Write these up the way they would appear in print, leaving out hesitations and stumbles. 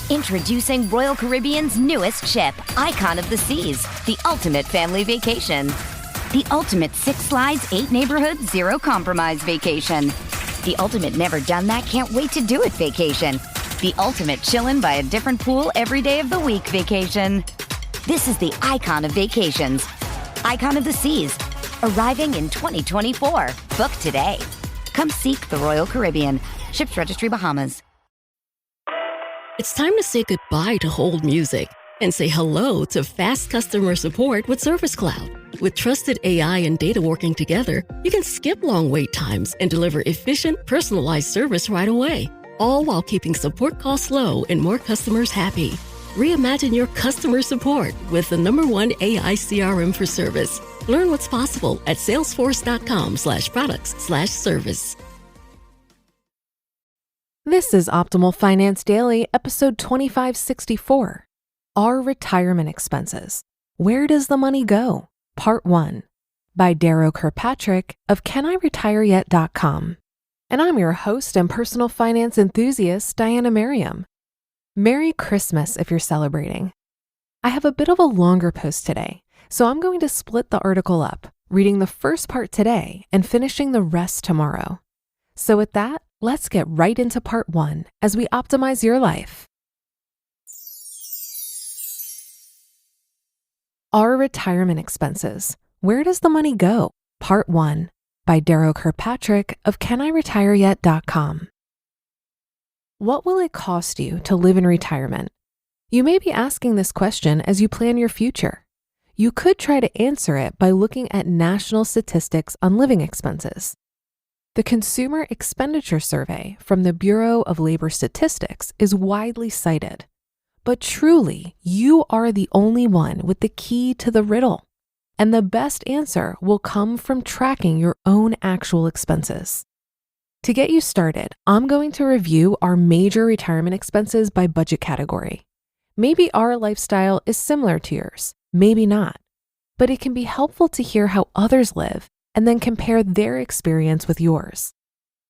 Introducing Royal Caribbean's newest ship, Icon of the Seas, the ultimate family vacation. The ultimate 6 slides, 8 neighborhoods, 0 compromise vacation. The ultimate never done that, can't wait to do it vacation. The ultimate chillin' by a different pool every day of the week vacation. This is the Icon of vacations. Icon of the Seas, arriving in 2024. Book today. Come seek the Royal Caribbean. Ships Registry, Bahamas. It's time to say goodbye to hold music and say hello to fast customer support with Service Cloud. With trusted AI and data working together, you can skip long wait times and deliver efficient, personalized service right away, all while keeping support costs low and more customers happy. Reimagine your customer support with the #1 AI CRM for service. Learn what's possible at salesforce.com/products/service. This is Optimal Finance Daily, episode 2564. Our Retirement Expenses. Where Does the Money Go? Part 1, by Darrow Kirkpatrick of caniretireyet.com. And I'm your host and personal finance enthusiast, Diana Merriam. Merry Christmas if you're celebrating. I have a bit of a longer post today, so I'm going to split the article up, reading the first part today and finishing the rest tomorrow. So with that, let's get right into part 1 as we optimize your life. Our Retirement Expenses. Where Does the Money Go? Part 1, by Darrow Kirkpatrick of caniretireyet.com. What will it cost you to live in retirement? You may be asking this question as you plan your future. You could try to answer it by looking at national statistics on living expenses. The Consumer Expenditure Survey from the Bureau of Labor Statistics is widely cited. But truly, you are the only one with the key to the riddle. And the best answer will come from tracking your own actual expenses. To get you started, I'm going to review our major retirement expenses by budget category. Maybe our lifestyle is similar to yours, maybe not. But it can be helpful to hear how others live and then compare their experience with yours.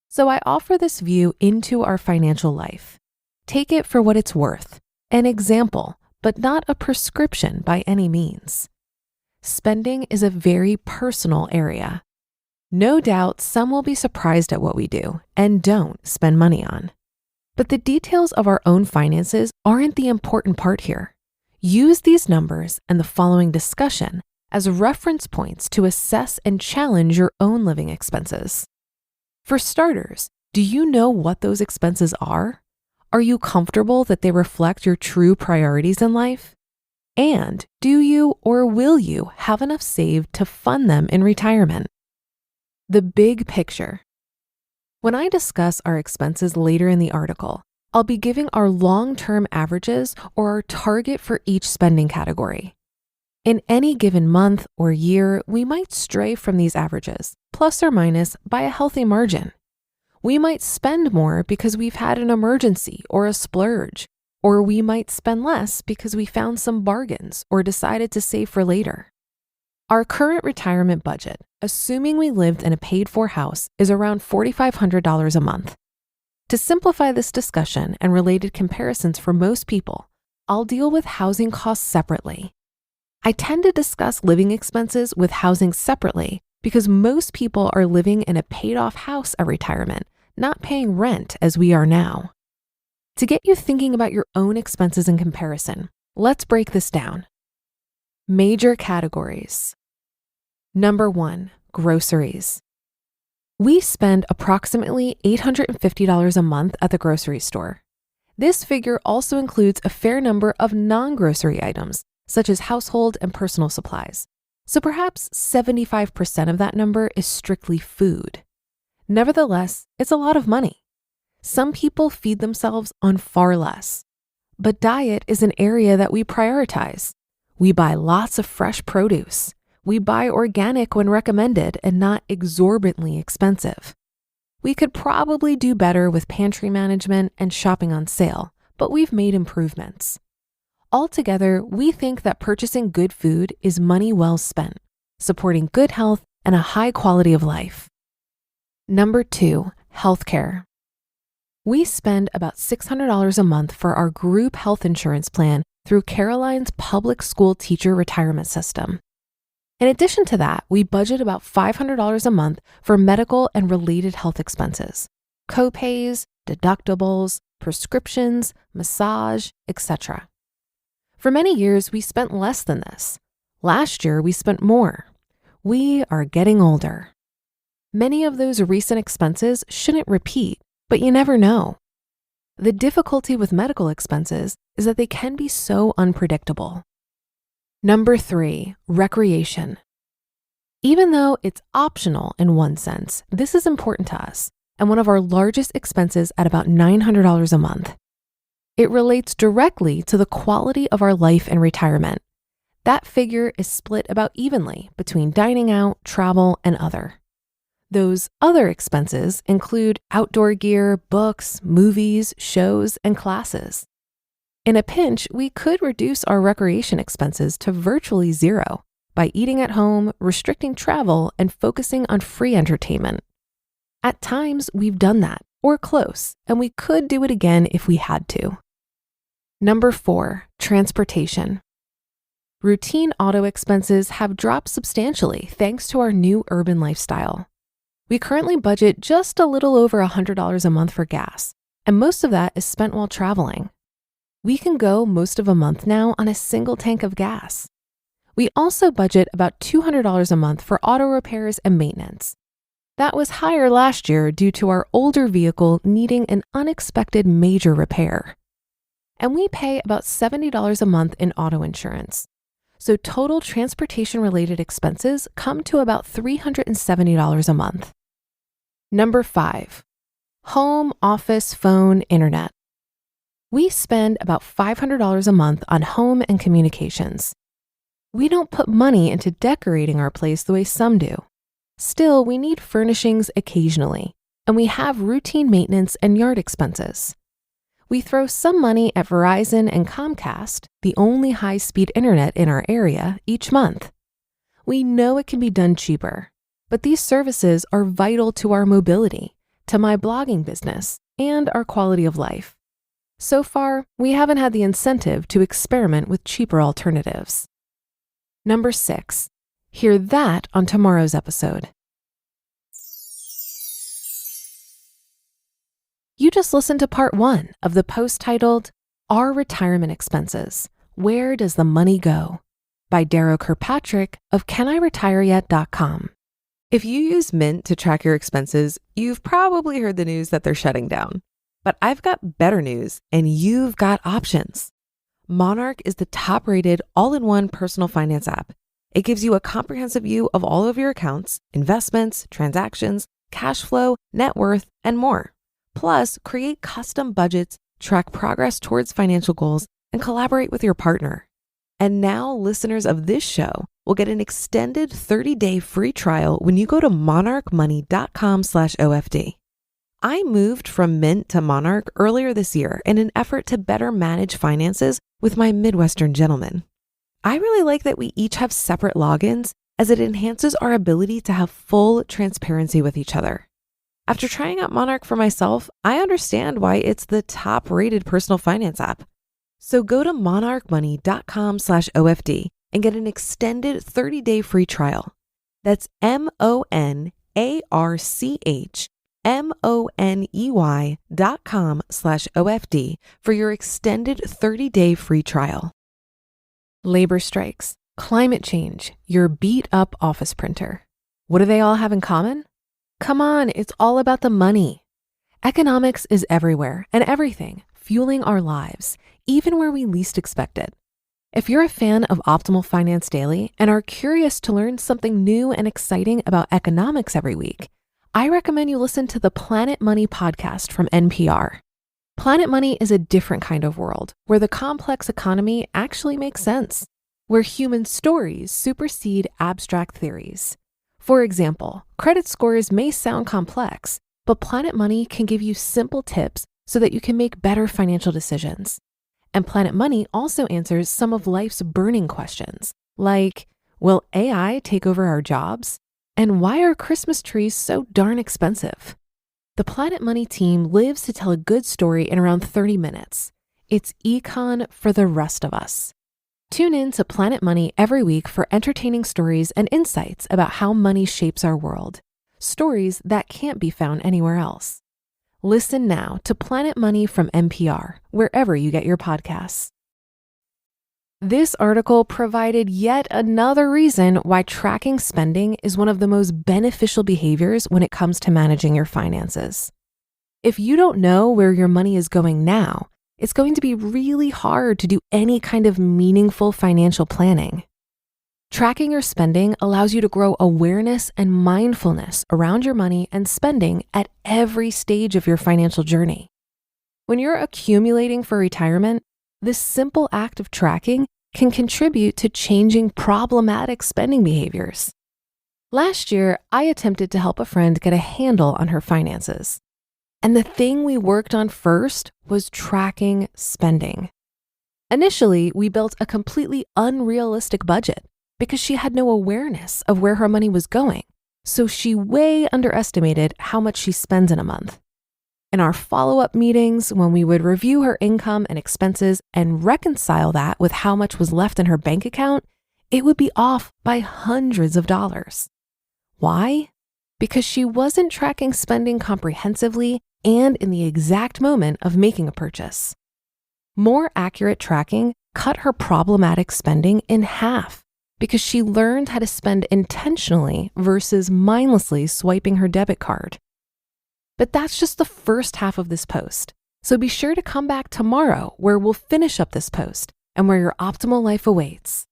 So I offer this view into our financial life. Take it for what it's worth, an example, but not a prescription by any means. Spending is a very personal area. No doubt some will be surprised at what we do and don't spend money on. But the details of our own finances aren't the important part here. Use these numbers and the following discussion as reference points to assess and challenge your own living expenses. For starters, do you know what those expenses are? Are you comfortable that they reflect your true priorities in life? And do you or will you have enough saved to fund them in retirement? The big picture. When I discuss our expenses later in the article, I'll be giving our long-term averages or our target for each spending category. In any given month or year, we might stray from these averages, plus or minus, by a healthy margin. We might spend more because we've had an emergency or a splurge, or we might spend less because we found some bargains or decided to save for later. Our current retirement budget, assuming we lived in a paid-for house, is around $4,500 a month. To simplify this discussion and related comparisons for most people, I'll deal with housing costs separately. I tend to discuss living expenses with housing separately because most people are living in a paid-off house at retirement, not paying rent as we are now. To get you thinking about your own expenses in comparison, let's break this down. Major categories. Number 1, groceries. We spend approximately $850 a month at the grocery store. This figure also includes a fair number of non-grocery items, such as household and personal supplies. So perhaps 75% of that number is strictly food. Nevertheless, it's a lot of money. Some people feed themselves on far less. But diet is an area that we prioritize. We buy lots of fresh produce. We buy organic when recommended and not exorbitantly expensive. We could probably do better with pantry management and shopping on sale, but we've made improvements. Altogether, we think that purchasing good food is money well spent, supporting good health and a high quality of life. Number 2, healthcare. We spend about $600 a month for our group health insurance plan through Caroline's public school teacher retirement system. In addition to that, we budget about $500 a month for medical and related health expenses, co-pays, deductibles, prescriptions, massage, etc. For many years, we spent less than this. Last year, we spent more. We are getting older. Many of those recent expenses shouldn't repeat, but you never know. The difficulty with medical expenses is that they can be so unpredictable. Number 3, recreation. Even though it's optional in one sense, this is important to us and one of our largest expenses at about $900 a month. It relates directly to the quality of our life in retirement. That figure is split about evenly between dining out, travel, and other. Those other expenses include outdoor gear, books, movies, shows, and classes. In a pinch, we could reduce our recreation expenses to virtually zero by eating at home, restricting travel, and focusing on free entertainment. At times, we've done that, or close, and we could do it again if we had to. Number 4, transportation. Routine auto expenses have dropped substantially thanks to our new urban lifestyle. We currently budget just a little over $100 a month for gas, and most of that is spent while traveling. We can go most of a month now on a single tank of gas. We also budget about $200 a month for auto repairs and maintenance. That was higher last year due to our older vehicle needing an unexpected major repair. And we pay about $70 a month in auto insurance. So total transportation-related expenses come to about $370 a month. Number 5, home, office, phone, internet. We spend about $500 a month on home and communications. We don't put money into decorating our place the way some do. Still, we need furnishings occasionally, and we have routine maintenance and yard expenses. We throw some money at Verizon and Comcast, the only high-speed internet in our area, each month. We know it can be done cheaper, but these services are vital to our mobility, to my blogging business, and our quality of life. So far, we haven't had the incentive to experiment with cheaper alternatives. Number 6, hear that on tomorrow's episode. You just listened to part 1 of the post titled, Our Retirement Expenses, Where Does the Money Go? By Darrow Kirkpatrick of CanIRetireYet.com. If you use Mint to track your expenses, you've probably heard the news that they're shutting down. But I've got better news, and you've got options. Monarch is the top-rated all-in-one personal finance app. It gives you a comprehensive view of all of your accounts, investments, transactions, cash flow, net worth, and more. Plus, create custom budgets, track progress towards financial goals, and collaborate with your partner. And now listeners of this show will get an extended 30-day free trial when you go to monarchmoney.com/OFD. I moved from Mint to Monarch earlier this year in an effort to better manage finances with my Midwestern gentleman. I really like that we each have separate logins as it enhances our ability to have full transparency with each other. After trying out Monarch for myself, I understand why it's the top-rated personal finance app. So go to monarchmoney.com/OFD and get an extended 30-day free trial. That's monarchmoney.com/OFD for your extended 30-day free trial. Labor strikes, climate change, your beat-up office printer. What do they all have in common? Come on, it's all about the money. Economics is everywhere and everything, fueling our lives, even where we least expect it. If you're a fan of Optimal Finance Daily and are curious to learn something new and exciting about economics every week, I recommend you listen to the Planet Money podcast from NPR. Planet Money is a different kind of world where the complex economy actually makes sense, where human stories supersede abstract theories. For example, credit scores may sound complex, but Planet Money can give you simple tips so that you can make better financial decisions. And Planet Money also answers some of life's burning questions, like, will AI take over our jobs? And why are Christmas trees so darn expensive? The Planet Money team lives to tell a good story in around 30 minutes. It's econ for the rest of us. Tune in to Planet Money every week for entertaining stories and insights about how money shapes our world. Stories that can't be found anywhere else. Listen now to Planet Money from NPR, wherever you get your podcasts. This article provided yet another reason why tracking spending is one of the most beneficial behaviors when it comes to managing your finances. If you don't know where your money is going now, it's going to be really hard to do any kind of meaningful financial planning. Tracking your spending allows you to grow awareness and mindfulness around your money and spending at every stage of your financial journey. When you're accumulating for retirement, this simple act of tracking can contribute to changing problematic spending behaviors. Last year, I attempted to help a friend get a handle on her finances. And the thing we worked on first was tracking spending. Initially, we built a completely unrealistic budget because she had no awareness of where her money was going. So she way underestimated how much she spends in a month. In our follow-up meetings, when we would review her income and expenses and reconcile that with how much was left in her bank account, it would be off by hundreds of dollars. Why? Because she wasn't tracking spending comprehensively and in the exact moment of making a purchase. More accurate tracking cut her problematic spending in half because she learned how to spend intentionally versus mindlessly swiping her debit card. But that's just the first half of this post. So be sure to come back tomorrow where we'll finish up this post and where your optimal life awaits.